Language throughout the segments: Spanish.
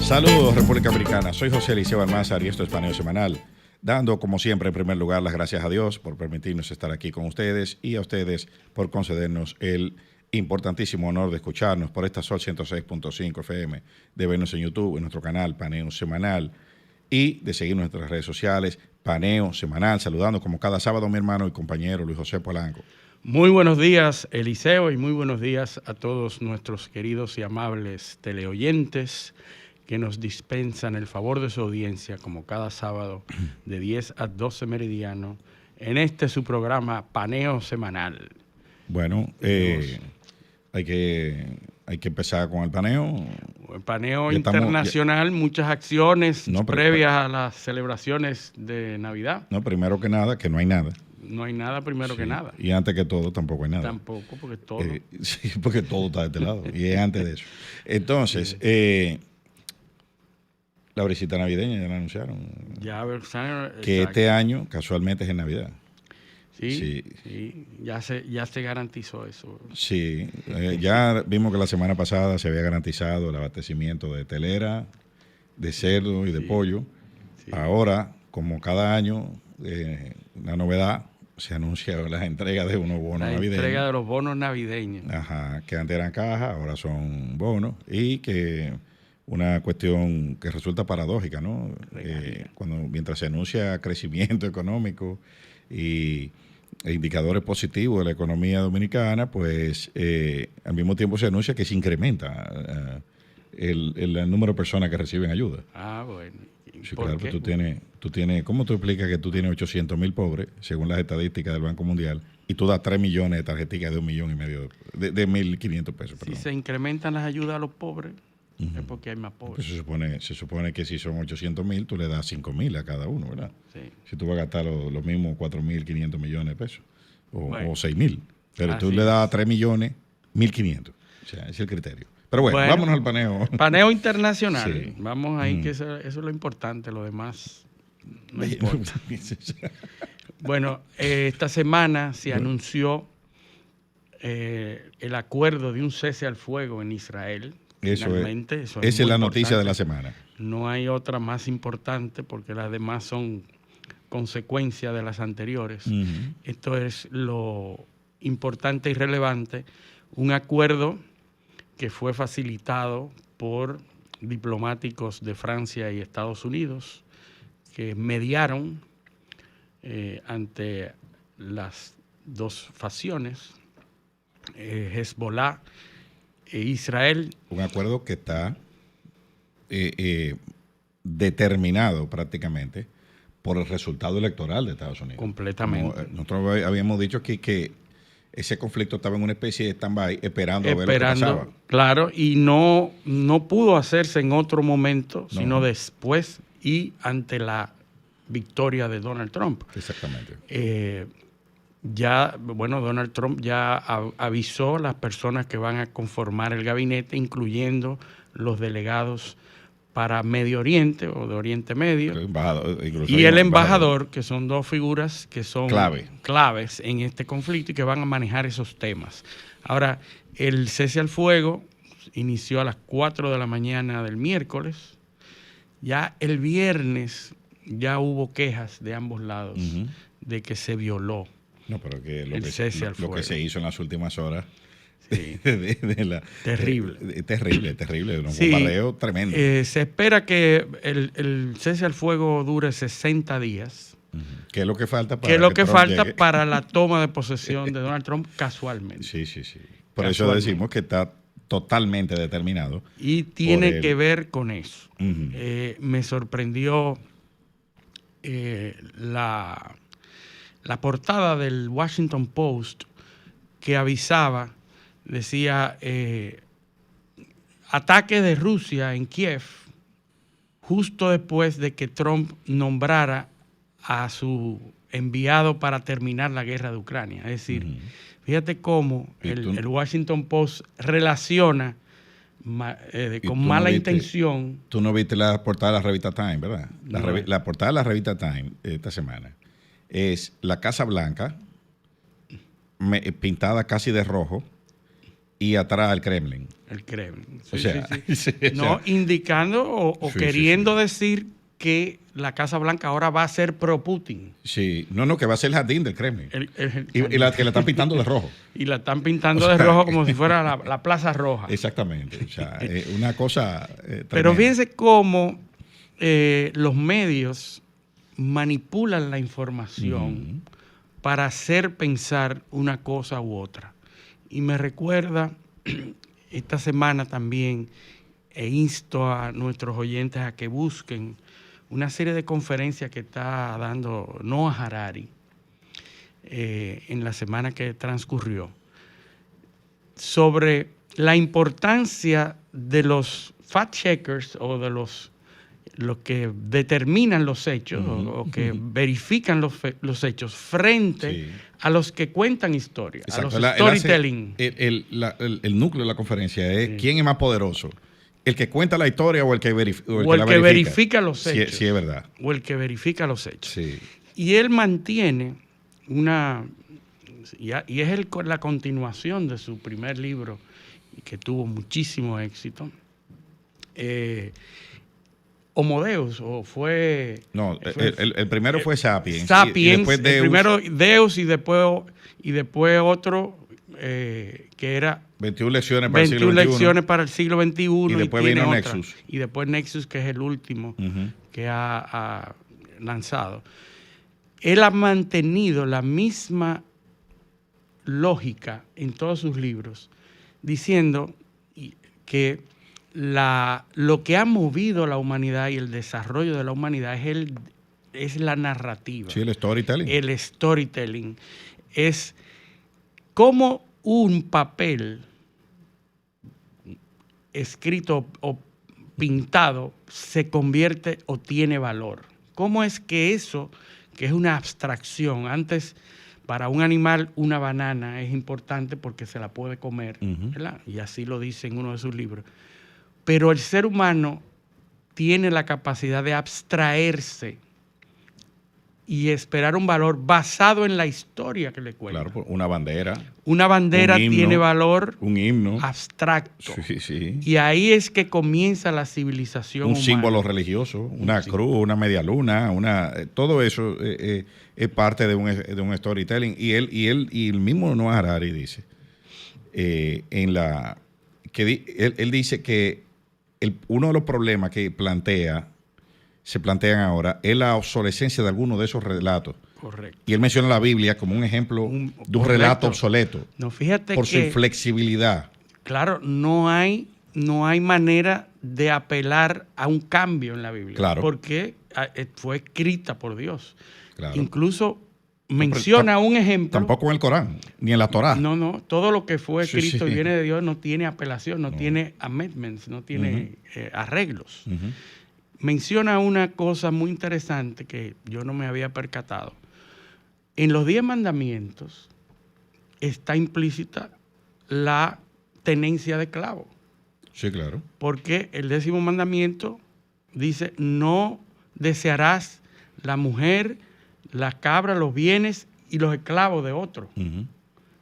Saludos, República Dominicana. Soy José Eliseo Almázar y esto es Paneo Semanal. Dando, como siempre, en primer lugar, las gracias a Dios por permitirnos estar aquí con ustedes y a ustedes por concedernos el importantísimo honor de escucharnos por esta Sol 106.5 FM, de vernos en YouTube, en nuestro canal Paneo Semanal y de seguirnos en nuestras redes sociales, Paneo Semanal, saludando como cada sábado a mi hermano y compañero Luis José Polanco. Muy buenos días, Eliseo, y muy buenos días a todos nuestros queridos y amables teleoyentes que nos dispensan el favor de su audiencia como cada sábado de 10 a 12 meridiano en este su programa Paneo Semanal. Bueno, hay que empezar con el paneo. El paneo internacional, muchas acciones previas a las celebraciones de Navidad. No, primero que nada, que no hay nada. No hay nada primero que nada. Y antes que todo, tampoco hay nada. Tampoco, porque todo. Sí, porque todo está de este lado. Y es antes de eso. Entonces, la brisita navideña ya la anunciaron. Que este año, casualmente, es en Navidad. Sí, ya se garantizó eso. Sí, ya vimos que la semana pasada se había garantizado el abastecimiento de telera, de cerdo y de pollo. Sí. Ahora, como cada año, una novedad, se anuncia la entrega de unos bonos navideños. La entrega de los bonos navideños. Ajá, que antes eran cajas, ahora son bonos. Y que una cuestión que resulta paradójica, ¿no? Mientras se anuncia crecimiento económico y indicadores positivos de la economía dominicana, pues al mismo tiempo se anuncia que se incrementa el número de personas que reciben ayuda. Ah, bueno. Sí, claro, pues tú tienes, ¿cómo tú explicas que tú tienes 800,000 pobres, según las estadísticas del Banco Mundial, y tú das 3 millones de tarjeticas de 1,5 millones de 1.500 pesos? Si se incrementan las ayudas a los pobres, es porque hay más pobres. Pues se supone que si son 800,000, tú le das 5,000 a cada uno, ¿verdad? Sí. Si tú vas a gastar los mismos 4.500 millones de pesos, o 6,000, pero tú le das 3 millones, 1.500. O sea, ese es el criterio. Pero bueno, vámonos al paneo. Paneo internacional. Sí. Vamos ahí, que eso es lo importante, lo demás no importa. Bueno, esta semana se anunció el acuerdo de un cese al fuego en Israel. Esa es la noticia de la semana. No hay otra más importante porque las demás son consecuencia de las anteriores. Esto es lo importante y relevante. Un acuerdo que fue facilitado por diplomáticos de Francia y Estados Unidos que mediaron ante las dos facciones, Hezbollah e Israel. Un acuerdo que está determinado prácticamente por el resultado electoral de Estados Unidos. Completamente. Nosotros habíamos dicho aquí que ese conflicto estaba en una especie de stand-by esperando a ver lo que pasaba. Claro, y no pudo hacerse en otro momento, sino después y ante la victoria de Donald Trump. Exactamente. Donald Trump ya avisó a las personas que van a conformar el gabinete, incluyendo los delegados para Medio Oriente o de Oriente Medio y el embajador, que son dos figuras que son claves en este conflicto y que van a manejar esos temas. Ahora, el cese al fuego inició a las 4 de la mañana del miércoles. Ya el viernes ya hubo quejas de ambos lados de que se violó el cese al fuego. Lo que se hizo en las últimas horas. Sí. Terrible. Terrible. Un bombardeo tremendo. Se espera que el cese al fuego dure 60 días. ¿Qué es lo que falta para la toma de posesión de Donald Trump casualmente? Sí. Por eso decimos que está totalmente determinado. Y tiene que ver con eso. Me sorprendió la portada del Washington Post que avisaba. Decía, ataque de Rusia en Kiev justo después de que Trump nombrara a su enviado para terminar la guerra de Ucrania. Es decir, fíjate cómo el Washington Post relaciona con mala intención. Tú no viste la portada de la revista Time, ¿verdad? La portada de la revista Time esta semana es la Casa Blanca pintada casi de rojo y atrás el Kremlin. El Kremlin. Sí, o sea, no, indicando o queriendo decir que la Casa Blanca ahora va a ser pro-Putin. Sí, no, que va a ser el jardín del Kremlin. Que la están pintando de rojo. Y la están pintando de rojo como si fuera la Plaza Roja. Exactamente. O sea, una cosa Pero fíjense cómo los medios manipulan la información para hacer pensar una cosa u otra. Y me recuerda esta semana también, insto a nuestros oyentes a que busquen una serie de conferencias que está dando Noah Harari en la semana que transcurrió sobre la importancia de los fact-checkers o de los que determinan los hechos o que verifican los hechos frente a los que cuentan historias, a los storytelling. El núcleo de la conferencia es quién es más poderoso. ¿El que cuenta la historia o el que verifica los hechos? Sí, es verdad. O el que verifica los hechos. Sí. Y él mantiene y es la continuación de su primer libro, que tuvo muchísimo éxito. Homo Deus, o fue... No, el primero fue Sapiens. Sapiens, y después Deus. El primero Deus y después otro que era... 21 lecciones para el siglo XXI. Y después vino Nexus. Y después Nexus, que es el último que ha lanzado. Él ha mantenido la misma lógica en todos sus libros, diciendo que lo que ha movido la humanidad y el desarrollo de la humanidad es la narrativa. Sí, el storytelling. El storytelling es cómo un papel escrito o pintado se convierte o tiene valor. ¿Cómo es que eso, que es una abstracción, antes para un animal una banana es importante porque se la puede comer, ¿verdad? Y así lo dice en uno de sus libros. Pero el ser humano tiene la capacidad de abstraerse y esperar un valor basado en la historia que le cuenta. Claro, una bandera. Una bandera tiene valor. Un himno. Abstracto. Sí. Y ahí es que comienza la civilización humana. Un símbolo religioso, una cruz, una media luna, todo eso es parte de un storytelling. Y el mismo Noah Harari dice, él dice que uno de los problemas que se plantean ahora es la obsolescencia de algunos de esos relatos. Correcto. Y él menciona la Biblia como un ejemplo de un relato obsoleto. No, fíjate por su flexibilidad. Claro, no hay manera de apelar a un cambio en la Biblia. Claro. Porque fue escrita por Dios. Claro. Incluso menciona un ejemplo. Tampoco en el Corán, ni en la Torá. No. Todo lo que fue escrito y viene de Dios no tiene apelación, no tiene amendments, no tiene arreglos. Menciona una cosa muy interesante que yo no me había percatado. En los 10 mandamientos está implícita la tenencia de esclavos. Sí, claro. Porque el 10º mandamiento dice, no desearás la mujer, la cabra, los bienes y los esclavos de otro.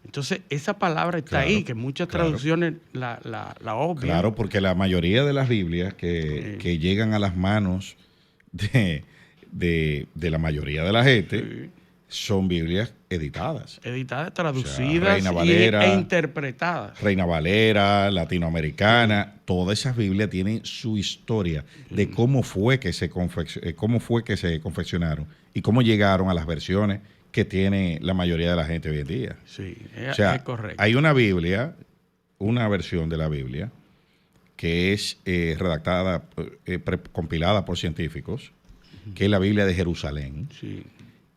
Entonces, esa palabra está ahí, que muchas traducciones la obvian. Claro, porque la mayoría de las Biblias que llegan a las manos de la mayoría de la gente son Biblias editadas. Editadas, traducidas, Reina Valera, e interpretadas. Reina Valera, latinoamericana, todas esas Biblias tienen su historia de cómo fue que se confeccionaron y cómo llegaron a las versiones que tiene la mayoría de la gente hoy en día. Sí, o sea, es correcto. Hay una Biblia, una versión de la Biblia, que es redactada, compilada por científicos, que es la Biblia de Jerusalén. Sí.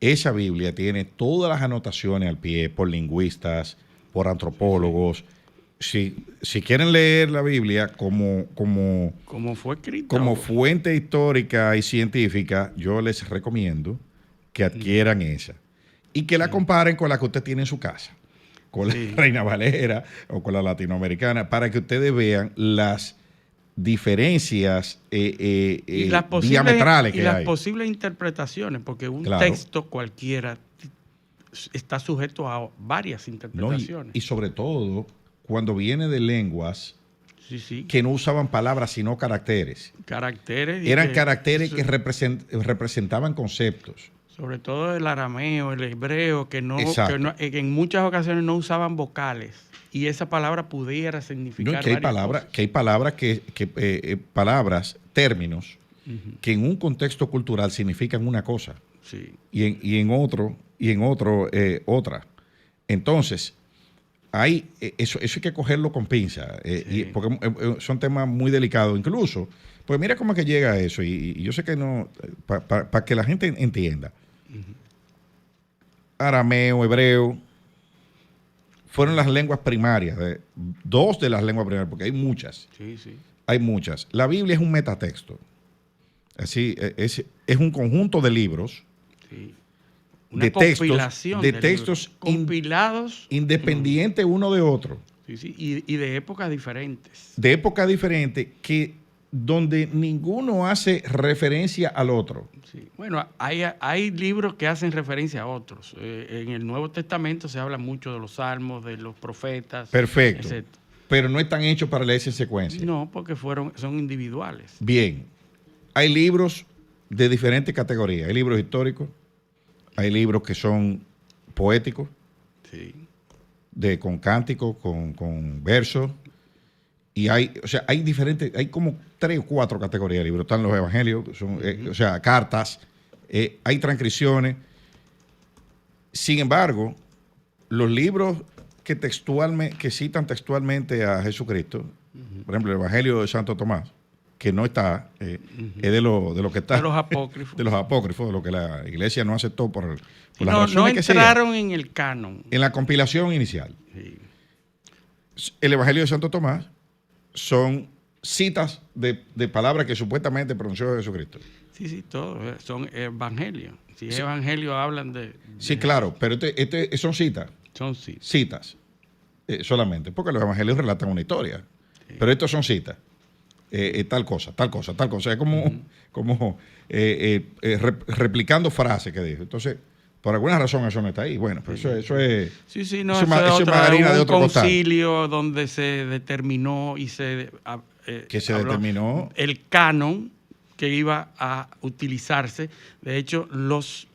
Esa Biblia tiene todas las anotaciones al pie por lingüistas, por antropólogos. Si quieren leer la Biblia como fue escrita, como fuente histórica y científica, yo les recomiendo que adquieran esa y que la comparen con la que usted tiene en su casa, con la Reina Valera o con la latinoamericana, para que ustedes vean las diferencias diametrales que hay. Y las posibles interpretaciones, porque un texto cualquiera está sujeto a varias interpretaciones. Y sobre todo, cuando viene de lenguas que no usaban palabras sino caracteres. Eran caracteres que representaban conceptos. Sobre todo el arameo, el hebreo, que en muchas ocasiones no usaban vocales. Y esa palabra pudiera significar hay palabras, términos, que en un contexto cultural significan una cosa. Sí. Y en otro, otra. Entonces, eso hay que cogerlo con pinza, porque son temas muy delicados. Incluso, pues mira cómo es que llega a eso. Y yo sé que no, para que la gente entienda. Arameo, hebreo, fueron las lenguas primarias, dos de las lenguas primarias, porque hay muchas. Sí, sí. Hay muchas. La Biblia es un metatexto. Así, es un conjunto de libros. Sí. Una compilación de textos compilados independientes uno de otro. Sí, sí. Y de épocas diferentes. De épocas diferentes donde ninguno hace referencia al otro. Sí. Bueno, hay libros que hacen referencia a otros. En el Nuevo Testamento se habla mucho de los salmos, de los profetas. Perfecto. Etc. Pero no están hechos para leerse en secuencia. No, porque son individuales. Bien. Hay libros de diferentes categorías. Hay libros históricos, hay libros que son poéticos, sí, con cánticos, con versos. Y hay diferentes, hay como 3 o 4 categorías de libros. Están los evangelios, son, cartas, hay transcripciones. Sin embargo, los libros que citan textualmente a Jesucristo, por ejemplo, el Evangelio de Santo Tomás, que no está, es de lo que está. De los apócrifos. De los apócrifos, de lo que la iglesia no aceptó por las razones no entraron en el canon. En la compilación inicial. Sí. El Evangelio de Santo Tomás son citas de palabras que supuestamente pronunció Jesucristo. Sí, todo. Son evangelios. Si es evangelio, hablan de... Sí, claro, pero son citas. Son citas. Citas, solamente, porque los evangelios relatan una historia. Sí. Pero estos son citas. Tal cosa. Es como replicando frases que dijo. Entonces, por alguna razón eso no está ahí. Bueno, pues eso es... Sí, no, eso es harina de otro concilio donde se determinó y determinó el canon que iba a utilizarse. De hecho,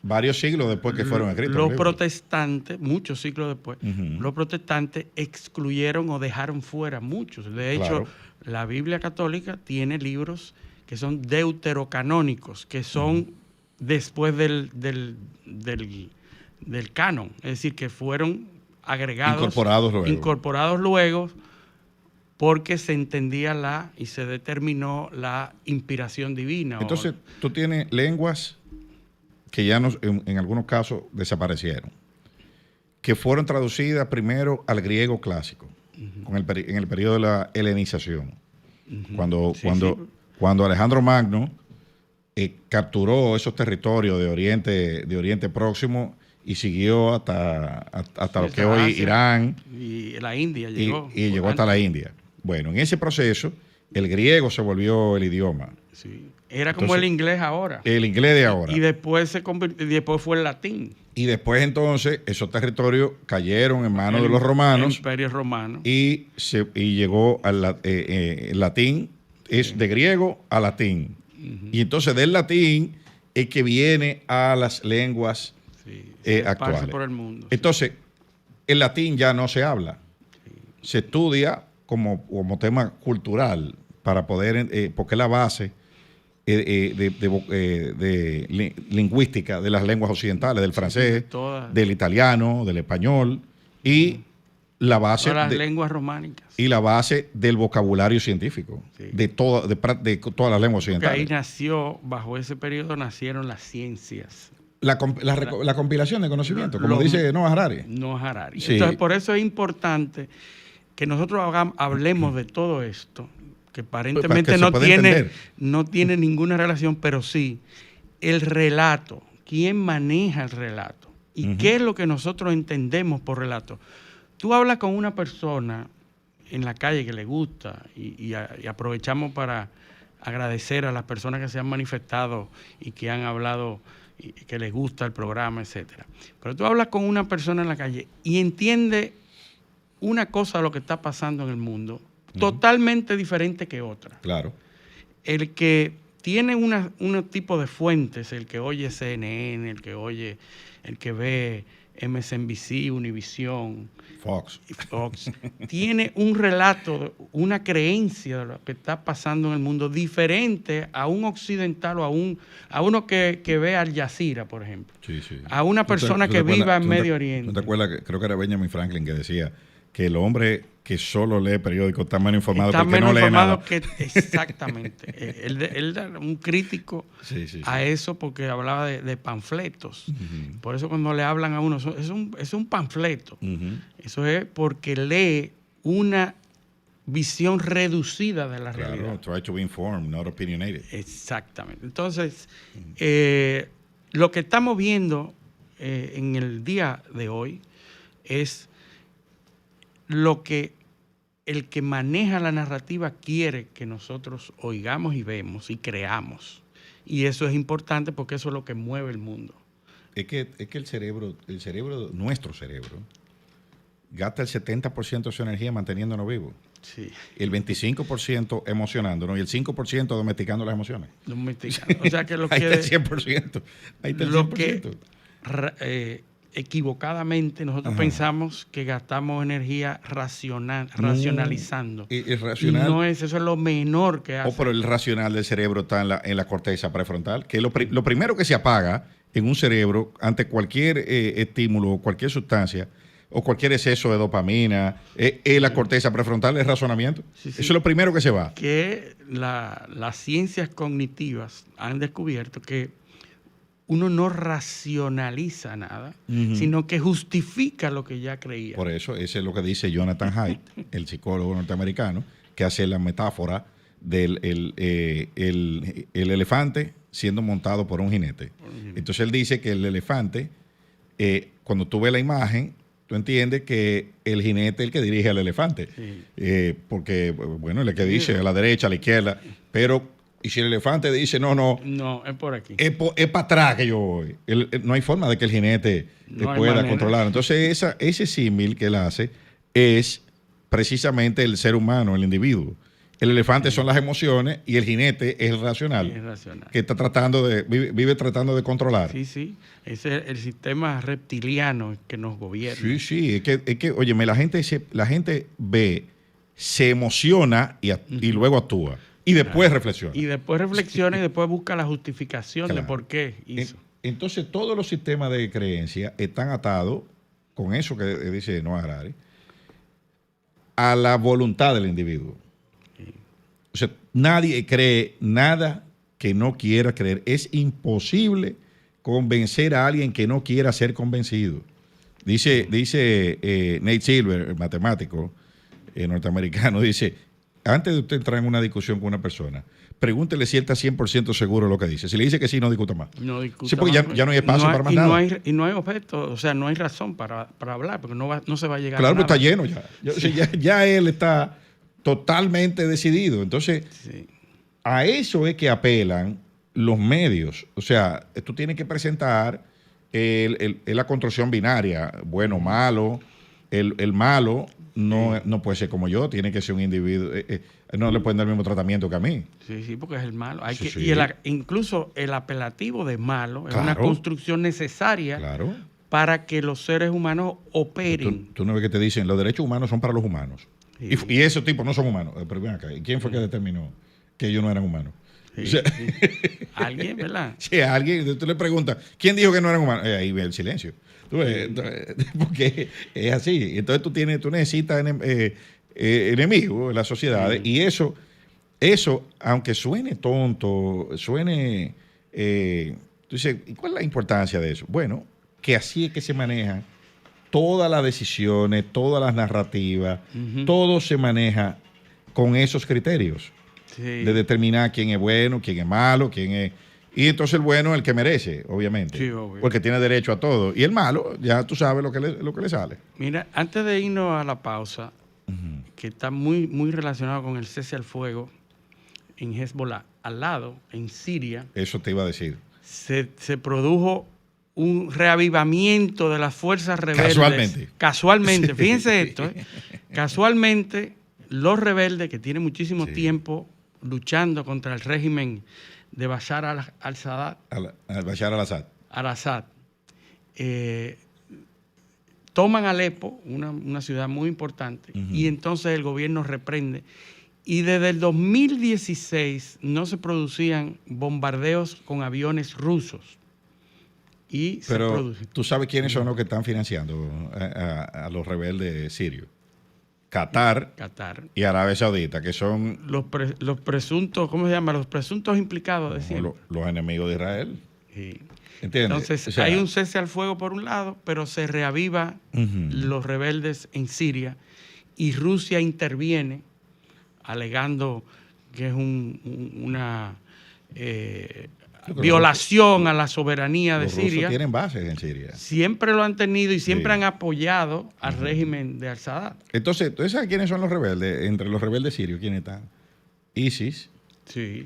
varios siglos después que fueron escritos. Los protestantes, muchos siglos después, los protestantes excluyeron o dejaron fuera muchos. De hecho, la Biblia católica tiene libros que son deuterocanónicos, que son después del canon, es decir, que fueron agregados, incorporados luego, porque se entendía y se determinó la inspiración divina. Entonces, tú tienes lenguas que ya en algunos casos desaparecieron, que fueron traducidas primero al griego clásico, en el periodo de la helenización, cuando Alejandro Magno capturó esos territorios de Oriente Próximo y siguió hasta lo que hoy Irán. Y la India llegó. Y llegó hasta la India. Bueno, en ese proceso, el griego se volvió el idioma. Sí. Era como el inglés ahora. El inglés de ahora. Y después después fue el latín. Y después entonces esos territorios cayeron en manos de los romanos. El Imperio Romano. Y llegó al latín, es de griego a latín. Y entonces del latín es que viene a las lenguas actuales. Por el mundo. Entonces, el latín ya no se habla. Se estudia como tema cultural para poder, porque es la base lingüística de las lenguas occidentales, del francés, del italiano, del español y la base de las lenguas románicas. Y la base del vocabulario científico de todas las lenguas occidentales. Porque ahí nació, bajo ese periodo nacieron las ciencias. La compilación de conocimiento, como dice Noah Harari. Noah Harari. Sí. Entonces, por eso es importante que nosotros hablemos de todo esto, que aparentemente no tiene ninguna relación, pero sí el relato. ¿Quién maneja el relato? ¿Y qué es lo que nosotros entendemos por relato? Tú hablas con una persona en la calle que le gusta y aprovechamos para agradecer a las personas que se han manifestado y que han hablado y que les gusta el programa, etcétera. Pero tú hablas con una persona en la calle y entiende una cosa de lo que está pasando en el mundo totalmente diferente que otra. Claro. El que tiene un tipo de fuentes, el que oye CNN, el que ve MSNBC, Univision, Fox, tiene un relato, una creencia de lo que está pasando en el mundo diferente a un occidental o a uno que ve Al Jazeera, por ejemplo. Sí, sí. A una persona que viva en Medio Oriente. ¿Tú te acuerdas que creo que era Benjamin Franklin que decía que el hombre que solo lee periódicos está menos informado que el que no lee nada? Exactamente. Él era un crítico a eso porque hablaba de panfletos. Por eso cuando le hablan a uno, es un panfleto. Eso es porque lee una visión reducida de la realidad. Try to be informed, not opinionated. Exactamente. Entonces, lo que estamos viendo en el día de hoy es lo que el que maneja la narrativa quiere que nosotros oigamos y vemos y creamos. Y eso es importante porque eso es lo que mueve el mundo. Es que nuestro cerebro, gasta el 70% de su energía manteniéndonos vivos. Sí. El 25% emocionándonos y el 5% domesticando las emociones. Domesticando. O sea que ahí está el 100%. Ahí está el 100%. Lo que equivocadamente nosotros pensamos que gastamos energía racionalizando. Irracional. Y no es, eso es lo menor que hace. Pero el racional del cerebro está en la corteza prefrontal, que lo primero que se apaga en un cerebro ante cualquier estímulo o cualquier sustancia o cualquier exceso de dopamina, la corteza prefrontal es razonamiento. Sí. Eso es lo primero que se va. Que las ciencias cognitivas han descubierto que uno no racionaliza nada, sino que justifica lo que ya creía. Por eso, eso es lo que dice Jonathan Haidt, el psicólogo norteamericano, que hace la metáfora del el elefante siendo montado por un jinete. Entonces él dice que el elefante, cuando tú ves la imagen, tú entiendes que el jinete es el que dirige al elefante. Sí. Porque, bueno, el que dice a la derecha, a la izquierda, pero... Y si el elefante dice, no, es por aquí. Es para atrás que yo voy. No hay forma de que el jinete pueda controlar. Entonces, ese símil que él hace es precisamente el ser humano, el individuo. El elefante son las emociones y el jinete es el racional. Que está vive tratando de controlar. Sí. Ese es el sistema reptiliano que nos gobierna. Sí. Es que óyeme, la gente ve, se emociona y luego actúa. Y después reflexiona. Y después busca la justificación de por qué hizo. Entonces, todos los sistemas de creencia están atados, con eso que dice Noah Harari, a la voluntad del individuo. Sí. O sea, nadie cree nada que no quiera creer. Es imposible convencer a alguien que no quiera ser convencido. Dice Nate Silver, el matemático norteamericano, dice... Antes de usted entrar en una discusión con una persona, pregúntele si él está 100% seguro de lo que dice. Si le dice que sí, no discuta más. No discuta sí, porque ya no hay espacio para más nada. Y no hay objeto, o sea, no hay razón para hablar, porque no se va a llegar a nada. Claro, está lleno ya. Ya él está totalmente decidido. Entonces, a eso es que apelan los medios. O sea, tú tienes que presentar la construcción binaria, bueno, malo. El malo no puede ser como yo, tiene que ser un individuo. No le pueden dar el mismo tratamiento que a mí. Sí, porque es el malo. Y incluso el apelativo de malo es una construcción necesaria para que los seres humanos operen. Tú no ves que te dicen, los derechos humanos son para los humanos. Sí. Y esos tipos no son humanos. Pero ven acá, ¿quién fue que determinó que ellos no eran humanos? Sí, o sea, alguien, ¿verdad? Sí, alguien. Tú le preguntas, ¿quién dijo que no eran humanos? Ahí ve el silencio. Porque es así. Entonces tú necesitas enemigos en las sociedades. Y eso, aunque suene tonto, suene... tú dices, ¿y cuál es la importancia de eso? Bueno, que así es que se manejan todas las decisiones, todas las narrativas, todo se maneja con esos criterios de determinar quién es bueno, quién es malo, quién es... Y entonces el bueno es el que merece, obviamente. Sí, obvio. Porque tiene derecho a todo. Y el malo, ya tú sabes lo que le sale. Mira, antes de irnos a la pausa, que está muy, muy relacionado con el cese al fuego en Hezbollah, al lado, en Siria. Eso te iba a decir. Se produjo un reavivamiento de las fuerzas rebeldes. Casualmente. Fíjense esto. Casualmente, los rebeldes, que tienen muchísimo tiempo luchando contra el régimen de Bashar al-Assad. Toman Alepo, una ciudad muy importante, y entonces el gobierno reprende. Y desde el 2016 no se producían bombardeos con aviones rusos. Pero tú sabes quiénes son los que están financiando a los rebeldes sirios. Qatar y Arabia Saudita, que son los presuntos, ¿cómo se llama? Los presuntos implicados de siempre. Los enemigos de Israel. Sí. ¿Entiendes? Entonces, o sea, hay un cese al fuego por un lado, pero se reaviva los rebeldes en Siria y Rusia interviene alegando que es una violación a la soberanía de Siria. Los rusos tienen bases en Siria. Siempre lo han tenido y siempre han apoyado al régimen de al-Assad. Entonces, ¿tú sabes quiénes son los rebeldes? Entre los rebeldes sirios, ¿quiénes están? ISIS,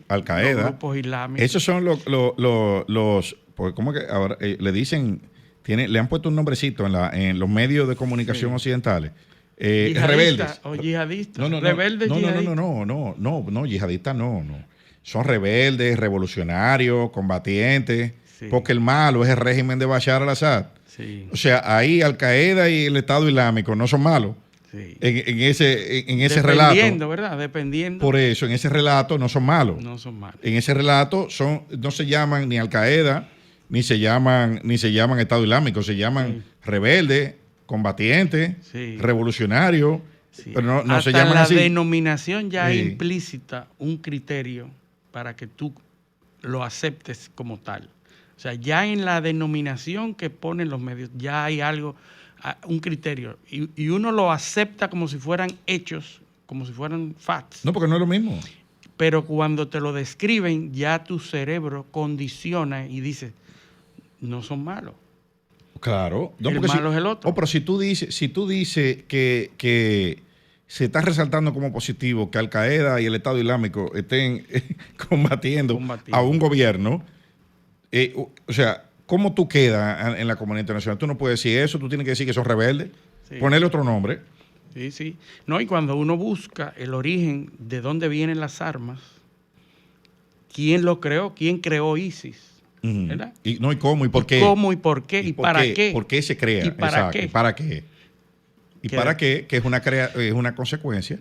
Al-Qaeda. Los grupos islámicos. Esos son los pues, ¿cómo que ahora le dicen? Le han puesto un nombrecito en los medios de comunicación occidentales. Rebeldes. O yihadistas. Rebeldes yihadistas. No, yihadistas no. Son rebeldes, revolucionarios, combatientes, porque el malo es el régimen de Bashar al-Assad. Sí. O sea, ahí Al-Qaeda y el Estado Islámico no son malos. Sí. En ese relato. Dependiendo, ¿verdad? Dependiendo. Por eso, en ese relato no son malos. No son malos. En ese relato no se llaman ni Al-Qaeda, ni se llaman Estado Islámico, se llaman rebeldes, combatientes, revolucionarios. Sí. Pero no se llaman así. La denominación ya implícita un criterio para que tú lo aceptes como tal. O sea, ya en la denominación que ponen los medios ya hay algo, un criterio. Y uno lo acepta como si fueran hechos, como si fueran facts. No, porque no es lo mismo. Pero cuando te lo describen, ya tu cerebro condiciona y dice, no son malos. Claro. No, el malo es el otro. Pero si tú dices que se está resaltando como positivo que Al-Qaeda y el Estado Islámico estén combatiendo a un gobierno, o sea, ¿cómo tú quedas en la comunidad internacional? Tú no puedes decir eso, tú tienes que decir que son rebeldes, ponerle otro nombre. Sí. No, y cuando uno busca el origen de dónde vienen las armas, ¿quién lo creó? ¿Quién creó ISIS? ¿Verdad? Y cómo y por qué. ¿Cómo y por qué? ¿Y para qué? ¿Por qué se crea? ¿Y para qué? ¿Y para qué? ¿Y para qué? Que es una consecuencia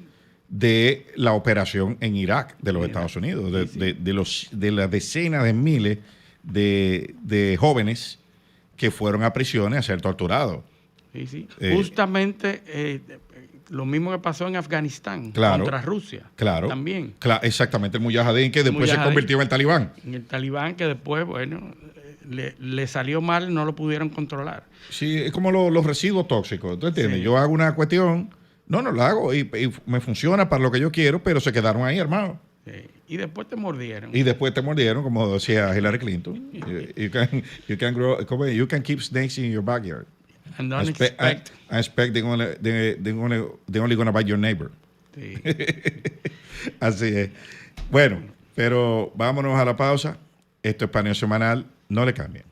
de la operación en Irak de los Estados Unidos, de las decenas de miles de jóvenes que fueron a prisiones a ser torturados. Sí. Justamente lo mismo que pasó en Afganistán contra Rusia. Claro. También. Exactamente, el Mujahideen que después se convirtió en el Talibán. En el Talibán que después, bueno, le salió mal, no lo pudieron controlar. Sí, es como los residuos tóxicos. ¿Tú entiendes? Sí. Yo hago una cuestión, no la hago y me funciona para lo que yo quiero, pero se quedaron ahí armados. Sí. Y después te mordieron. Como decía Hillary Clinton. You can keep snakes in your backyard. And don't expect. I expect they're only gonna bite your neighbor. Sí. Así es. Bueno, pero vámonos a la pausa. Esto es Paneo Semanal. No le cambien.